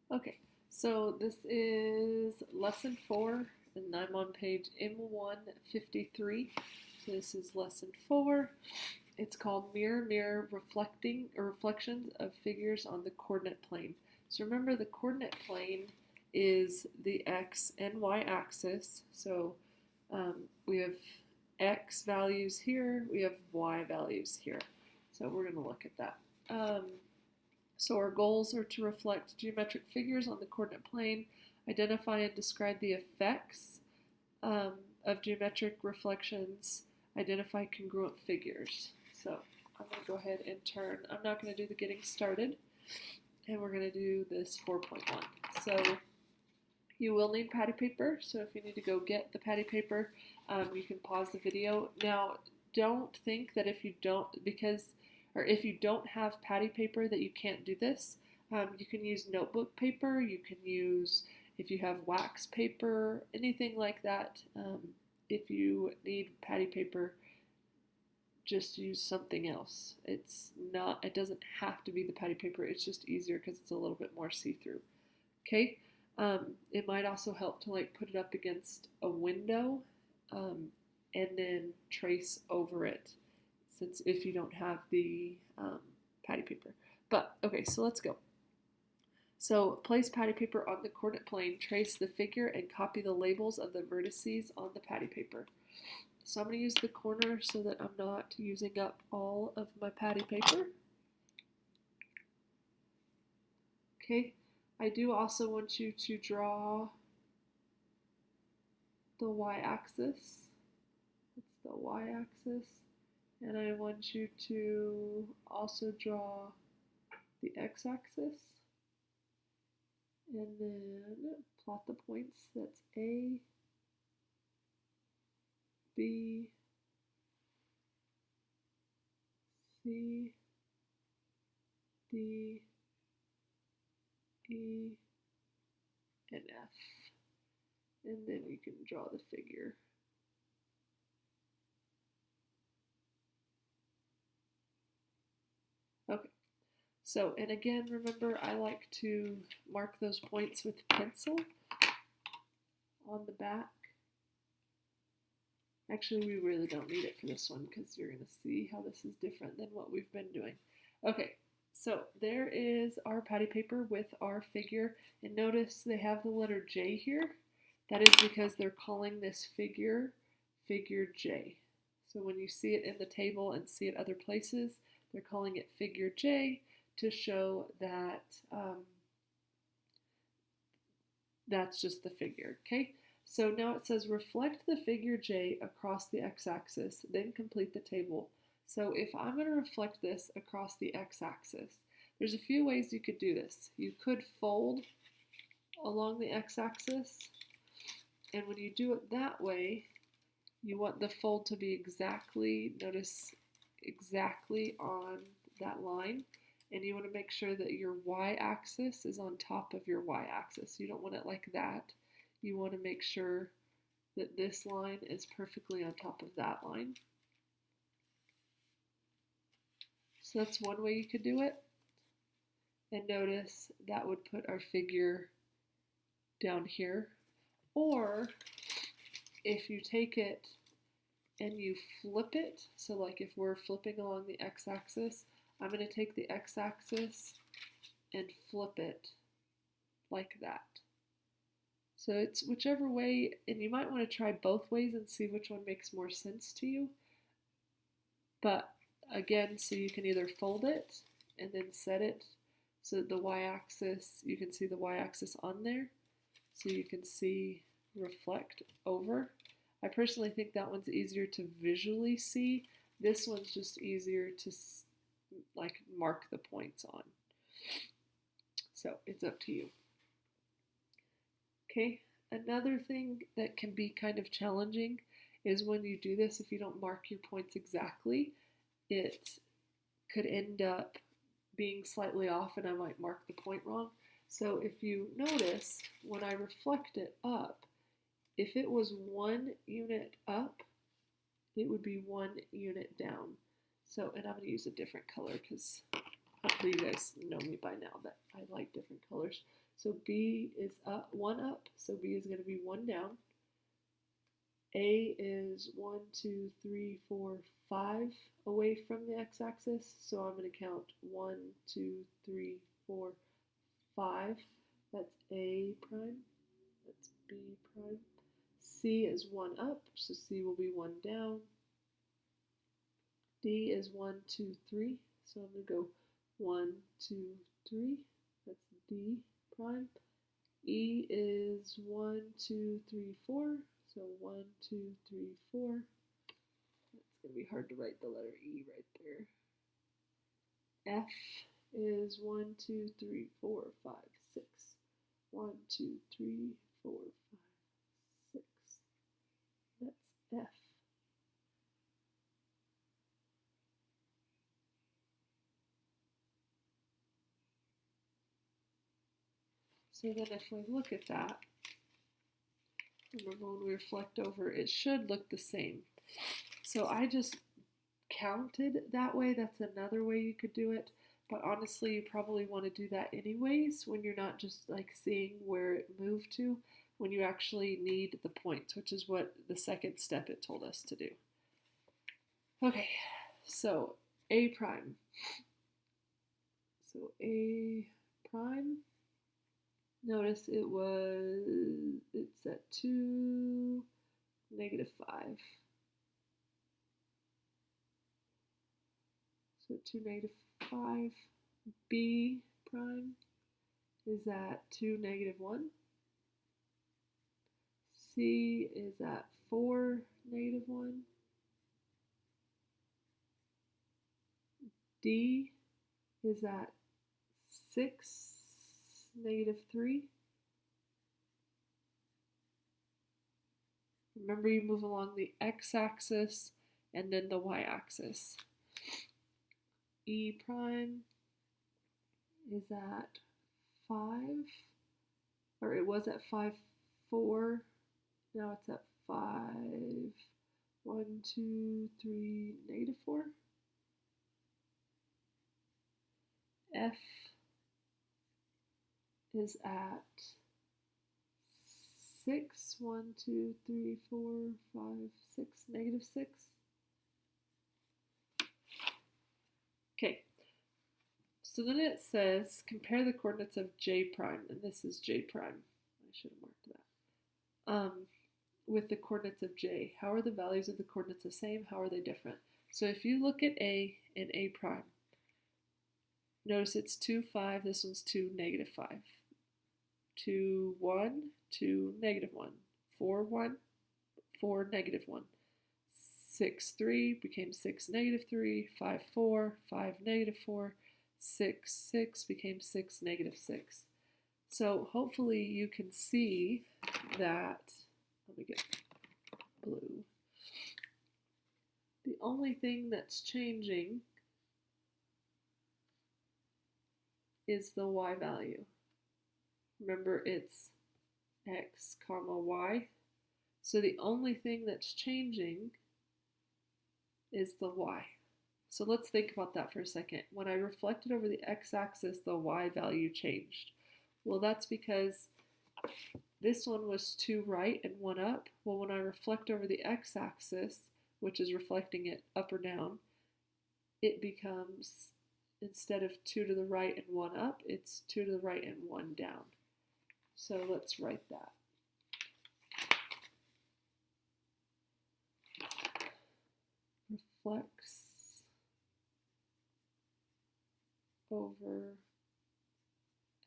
Okay, so this is lesson 4, and I'm on page M153. So this is lesson 4. It's called Mirror, Mirror, Reflecting or Reflections of Figures on the Coordinate Plane. So remember, the coordinate plane is the x and y axis. So we have x values here, we have y values here. So we're going to look at that. So our goals are to reflect geometric figures on the coordinate plane, identify and describe the effects of geometric reflections, identify congruent figures. So I'm going to go ahead and turn. I'm not going to do the getting started, and we're going to do this 4.1. So you will need patty paper, so if you need to go get the patty paper, you can pause the video. Now, don't think that if you don't, if you don't have patty paper that you can't do this. You can use notebook paper, you can use, if you have wax paper, anything like that. If you need patty paper, just use something else. It doesn't have to be the patty paper, it's just easier because it's a little bit more see-through. Okay, it might also help to put it up against a window and then trace over it, since if you don't have the patty paper. But okay, so let's go. So place patty paper on the coordinate plane, trace the figure, and copy the labels of the vertices on the patty paper. So I'm going to use the corner so that I'm not using up all of my patty paper. Okay, I do also want you to draw the y-axis. It's the y-axis. And I want you to also draw the x-axis. And then plot the points. That's A, B, C, D, E, and F. And then you can draw the figure. Okay, so, and again, remember, I like to mark those points with pencil on the back. Actually, we really don't need it for this one because you're going to see how this is different than what we've been doing. Okay, so there is our patty paper with our figure, and notice they have the letter J here. That is because they're calling this figure J. So when you see it in the table and see it other places, they're calling it figure J to show that that's just the figure, okay? So now it says reflect the figure J across the x-axis, then complete the table. So if I'm going to reflect this across the x-axis, there's a few ways you could do this. You could fold along the x-axis, and when you do it that way, you want the fold to be exactly on that line, and you want to make sure that your y-axis is on top of your y-axis. You don't want it like that. You want to make sure that this line is perfectly on top of that line. So that's one way you could do it. And notice that would put our figure down here. Or if you take it and you flip it, so like if we're flipping along the x-axis, I'm going to take the x-axis and flip it like that. So it's whichever way, and you might want to try both ways and see which one makes more sense to you. But again, so you can either fold it and then set it so that the y-axis, you can see the y-axis on there, so you can see reflect over. I personally think that one's easier to visually see. This one's just easier to mark the points on. So it's up to you. Okay, another thing that can be kind of challenging is when you do this, if you don't mark your points exactly, it could end up being slightly off and I might mark the point wrong. So if you notice, when I reflect it up, if it was 1 unit up, it would be 1 unit down. So, and I'm going to use a different color because Hopefully you guys know me by now that I like different colors. So B is up, 1 up, so B is going to be 1 down. A is 1, 2, 3, 4, 5 away from the x-axis, so I'm going to count 1, 2, 3, 4, 5. That's A prime. That's B prime. C is 1 up, so C will be 1 down. D is 1, 2, 3, so I'm going to go 1, 2, 3. That's D prime. E is 1, 2, 3, 4. So 1, 2, 3, 4. It's going to be hard to write the letter E right there. F is 1, 2, 3, 4, 5, 6. 1, 2, 3, 4, 5, 6. That's F. So then if we look at that, remember when we reflect over, it should look the same. So I just counted that way. That's another way you could do it. But honestly, you probably want to do that anyways when you're not just like seeing where it moved to, when you actually need the points, which is what the second step it told us to do. Okay, so A prime. So A prime. Notice it's at 2, negative 5. So 2, negative 5. B prime is at 2, negative 1. C is at 4, negative 1. D is at 6, negative 3. Remember, you move along the x-axis and then the y-axis. E prime is at 5, or it was at 5, 4. Now it's at 5, 1, 2, 3, negative 4. F is at 6, 1, 2, 3, 4, 5, 6, negative 6. Okay, so then it says compare the coordinates of J prime, and this is J prime. I should have marked that. With the coordinates of J. How are the values of the coordinates the same? How are they different? So if you look at A and A prime, notice it's 2, 5, this one's 2, negative 5. 2, 1, 2, negative 1. 4, 1, 4, negative 1. 6, 3 became 6, negative 3. 5, 4, 5, negative 4. 6, 6 became 6, negative 6. So hopefully you can see that, let me get blue. The only thing that's changing is the y value. Remember, it's x comma y. So the only thing that's changing is the y. So let's think about that for a second. When I reflected over the x-axis, the y value changed. Well, that's because this one was 2 right and 1 up. Well, when I reflect over the x-axis, which is reflecting it up or down, it becomes, instead of 2 to the right and 1 up, it's 2 to the right and 1 down. So let's write that. Reflects over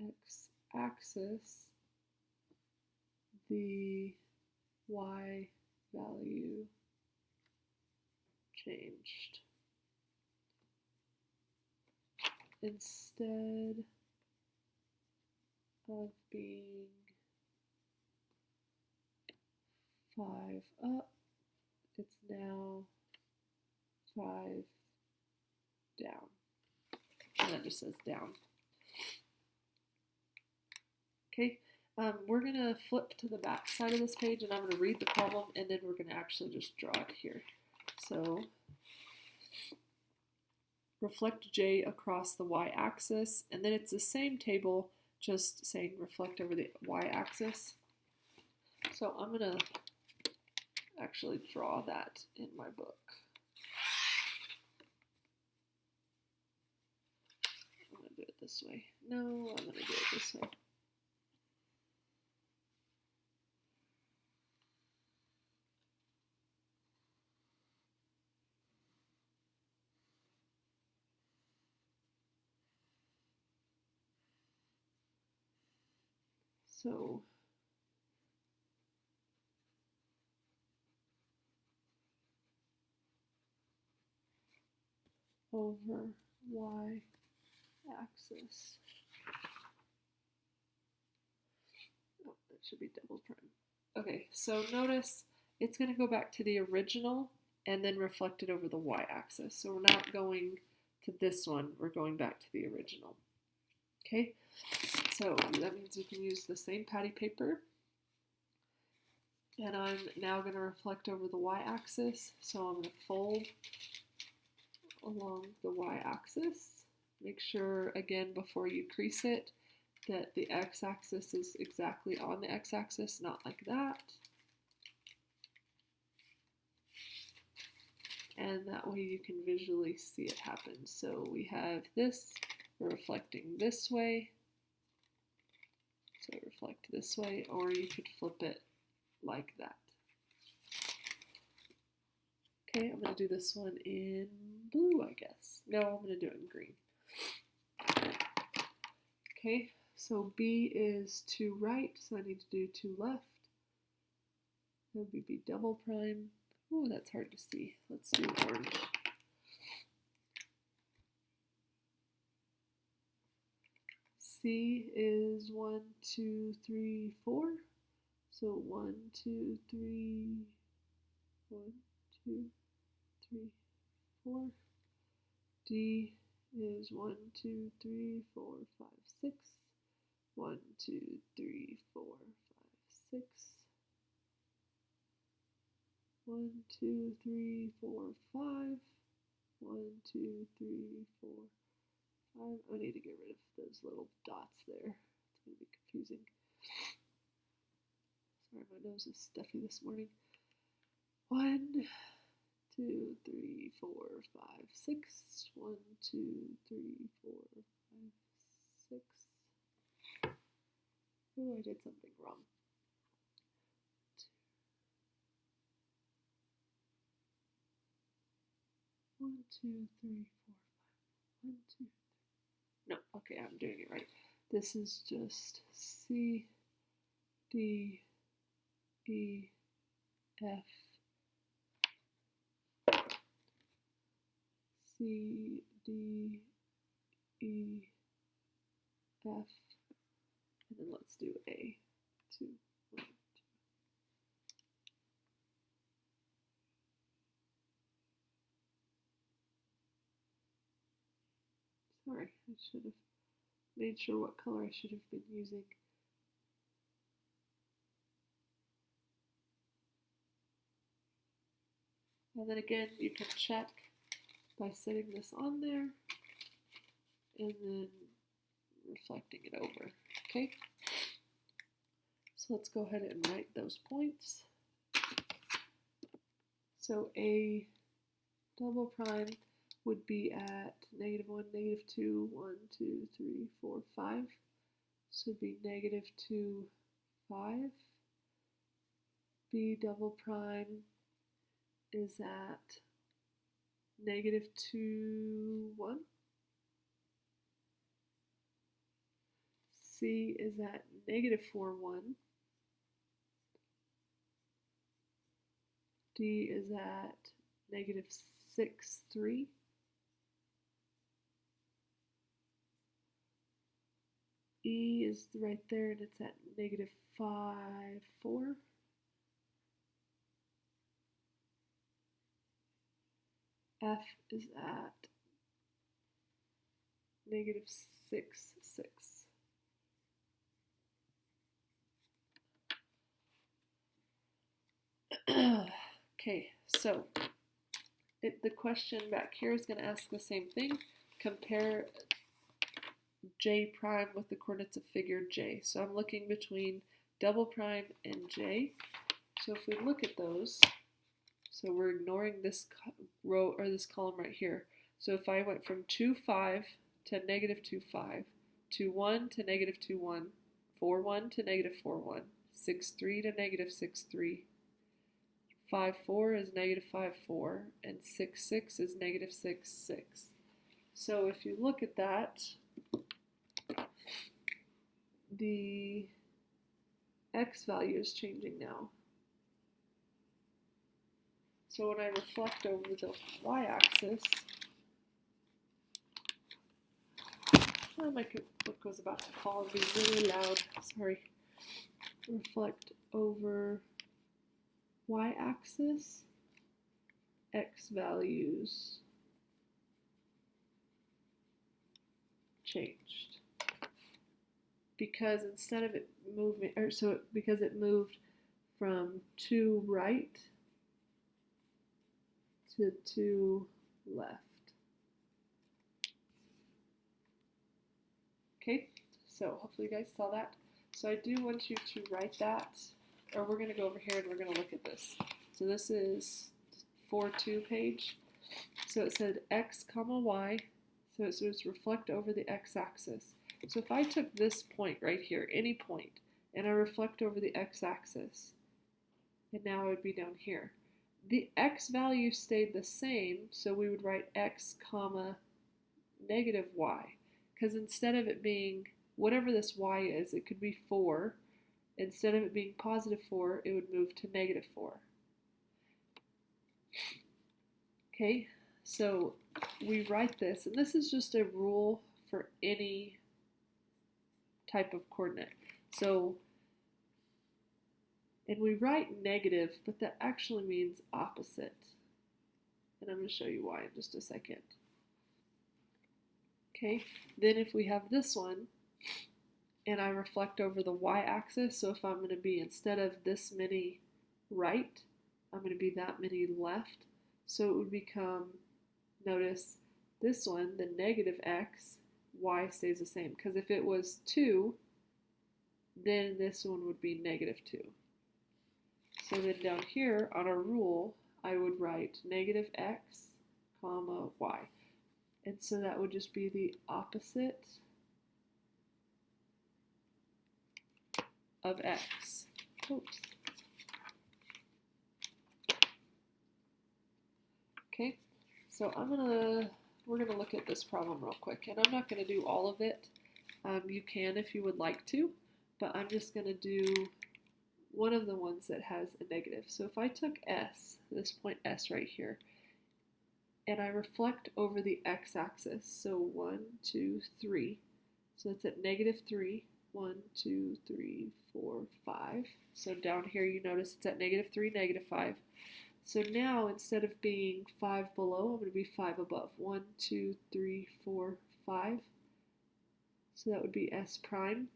x-axis, the y value changed. Instead of being 5 up, it's now 5 down. And that just says down. Okay, we're going to flip to the back side of this page and I'm going to read the problem and then we're going to actually just draw it here. So reflect J across the y-axis, and then it's the same table, just saying reflect over the y-axis. So I'm going to actually draw that in my book. I'm going to do it this way. No, I'm going to do it this way. So over y-axis. Oh, that should be double prime. Okay, so notice it's going to go back to the original and then reflect it over the y-axis. So we're not going to this one, we're going back to the original. Okay, so that means you can use the same patty paper. And I'm now going to reflect over the y-axis. So I'm going to fold along the y-axis. Make sure, again, before you crease it, that the x-axis is exactly on the x-axis, not like that. And that way you can visually see it happen. So we have this, we're reflecting this way. So reflect this way, or you could flip it like that. Okay, I'm going to do this one in blue, I guess. No, I'm going to do it in green. Okay, so B is to right, so I need to do to left. That would be B double prime. Oh, that's hard to see. Let's do orange. C is 1, 2, 3, 4. So 1, 2, 3, 1, 2, 3, 4. D is 1, 2, 3, 4, 5, 6. 1, 2, 3, 4, 5, 6. 1, 2, 3, 4, 5. 1, 2, 3, 4, 5. I need to get rid of those little dots there. It's going to be confusing. Sorry, my nose is stuffy this morning. 1, 2, 3, 4, 5, 6. 1, 2, 3, 4, 5, 6. Oh, I did something wrong. 1, 2, 3, 4, 5. 1, 2, 3. No, okay, I'm doing it right. This is just C, D, E, F, C, D, E, F, and then let's do A, 2, 1, 2. Sorry, I should have made sure what color I should have been using. And then again, you can check by setting this on there and then reflecting it over, okay? So let's go ahead and write those points. So A double prime would be at -1, -2, 1, 2, 3, 4, 5. So it'd be -2, 5. B double prime is at -2, 1. C is at -4, 1. D is at -6, 3. E is right there and it's at -5, 4. F is at -6, 6. Okay, so the question back here is going to ask the same thing. Compare J prime with the coordinates of figure J. So I'm looking between double prime and J. So if we look at those, so we're ignoring this row or this column right here. So if I went from 2, 5 to negative 2, 5, 2, 1 to negative 2, 1, 4, 1 to negative 4, 1, 6, 3 to negative 6, 3, 5, 4 is negative 5, 4, and 6, 6 is negative 6, 6. So if you look at that, the x value is changing now. So when I reflect over the y-axis, my book was about to fall and be really loud, sorry. Reflect over y-axis, x values changed. Because instead of it moving, because it moved from 2 right to 2 left. Okay, so hopefully you guys saw that. So I do want you to write that, or we're going to go over here and we're going to look at this. So this is 4.2 page. So it said x comma y, so it's reflect over the x-axis. So if I took this point right here, any point, and I reflect over the x-axis, and now it would be down here. The x value stayed the same, so we would write x comma negative y. Because instead of it being whatever this y is, it could be 4. Instead of it being positive 4, it would move to negative 4. Okay, so we write this, and this is just a rule for any type of coordinate. So, and we write negative, but that actually means opposite. And I'm going to show you why in just a second. Okay, then if we have this one, and I reflect over the y-axis, so if I'm going to be, instead of this many right, I'm going to be that many left. So it would become, notice this one, the negative x, y stays the same. Because if it was 2, then this one would be negative 2. So then down here on our rule, I would write negative x, comma, y. And so that would just be the opposite of x. Oops. Okay, so we're gonna look at this problem real quick, and I'm not gonna do all of it. You can if you would like to, but I'm just gonna do one of the ones that has a negative. So if I took s, this point s right here, and I reflect over the x-axis, so 1, 2, 3, so it's at negative 3, 1, 2, 3, 4, 5. So down here you notice it's at negative 3, negative 5. So now instead of being 5 below, I'm going to be 5 above. 1, 2, 3, 4, 5. So that would be s prime.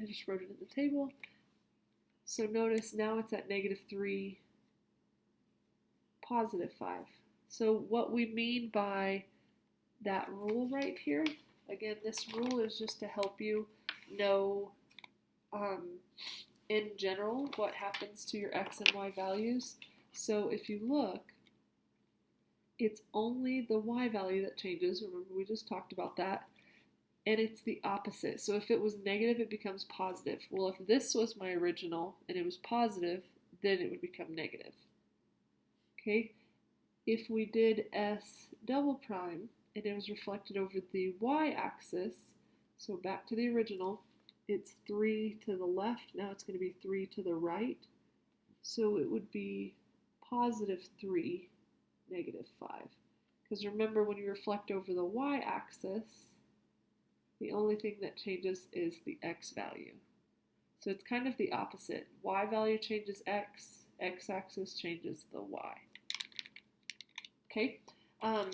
I just wrote it in the table. So notice now it's at negative 3, positive 5. So what we mean by that rule right here, again, this rule is just to help you know in general what happens to your x and y values. So if you look, it's only the y value that changes. Remember, we just talked about that. And it's the opposite. So if it was negative, it becomes positive. Well, if this was my original and it was positive, then it would become negative. Okay? If we did s double prime and it was reflected over the y-axis, so back to the original, it's 3 to the left. Now it's going to be 3 to the right. So it would be positive 3, negative 5. Because remember, when you reflect over the y-axis, the only thing that changes is the x value. So it's kind of the opposite. Y value changes x, x-axis changes the y. Okay, I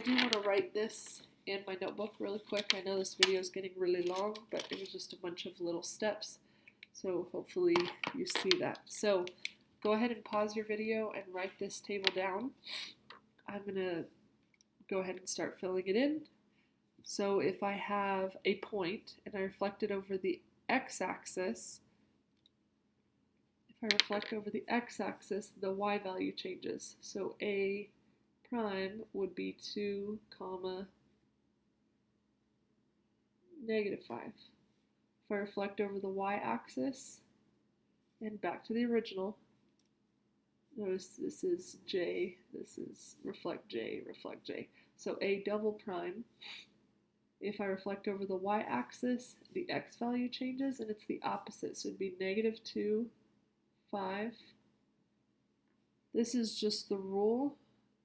do want to write this in my notebook really quick. I know this video is getting really long, but it was just a bunch of little steps. So hopefully you see that. So go ahead and pause your video and write this table down. I'm going to go ahead and start filling it in. So if I have a point and I reflect it over the x-axis, the y value changes. So a prime would be 2, negative 5. If I reflect over the y-axis and back to the original, notice this is j, this is reflect j. So a double prime, if I reflect over the y-axis, the x value changes and it's the opposite. So it'd be negative 2, 5. This is just the rule.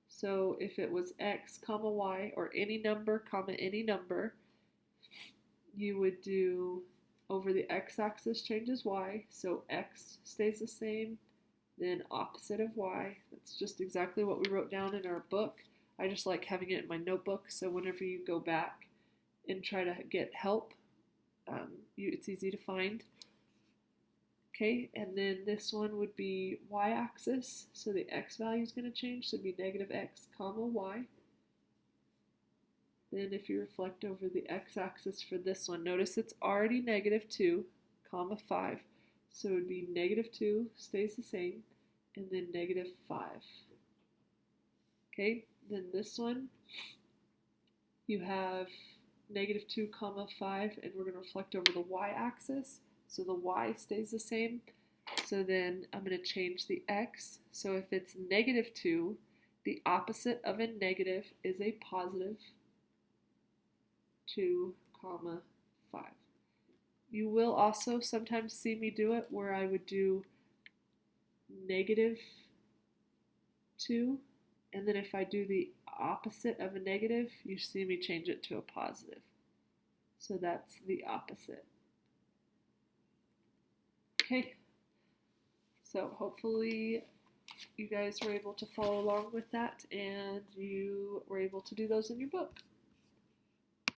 So if it was x, y, or any number, you would do over the x-axis changes y. So x stays the same, then opposite of y. That's just exactly what we wrote down in our book. I just like having it in my notebook, so whenever you go back and try to get help, it's easy to find. Okay, and then this one would be y-axis, so the x value is going to change, so it'd be negative x, y. Then if you reflect over the x-axis for this one, notice it's already negative 2, 5. So it would be negative 2, stays the same, and then negative 5. Okay, then this one, you have negative 2, 5, and we're going to reflect over the y-axis. So the y stays the same. So then I'm going to change the x. So if it's negative 2, the opposite of a negative is a positive 2, 5. You will also sometimes see me do it where I would do negative 2, and then if I do the opposite of a negative, you see me change it to a positive. So that's the opposite. Okay, so hopefully you guys were able to follow along with that and you were able to do those in your book.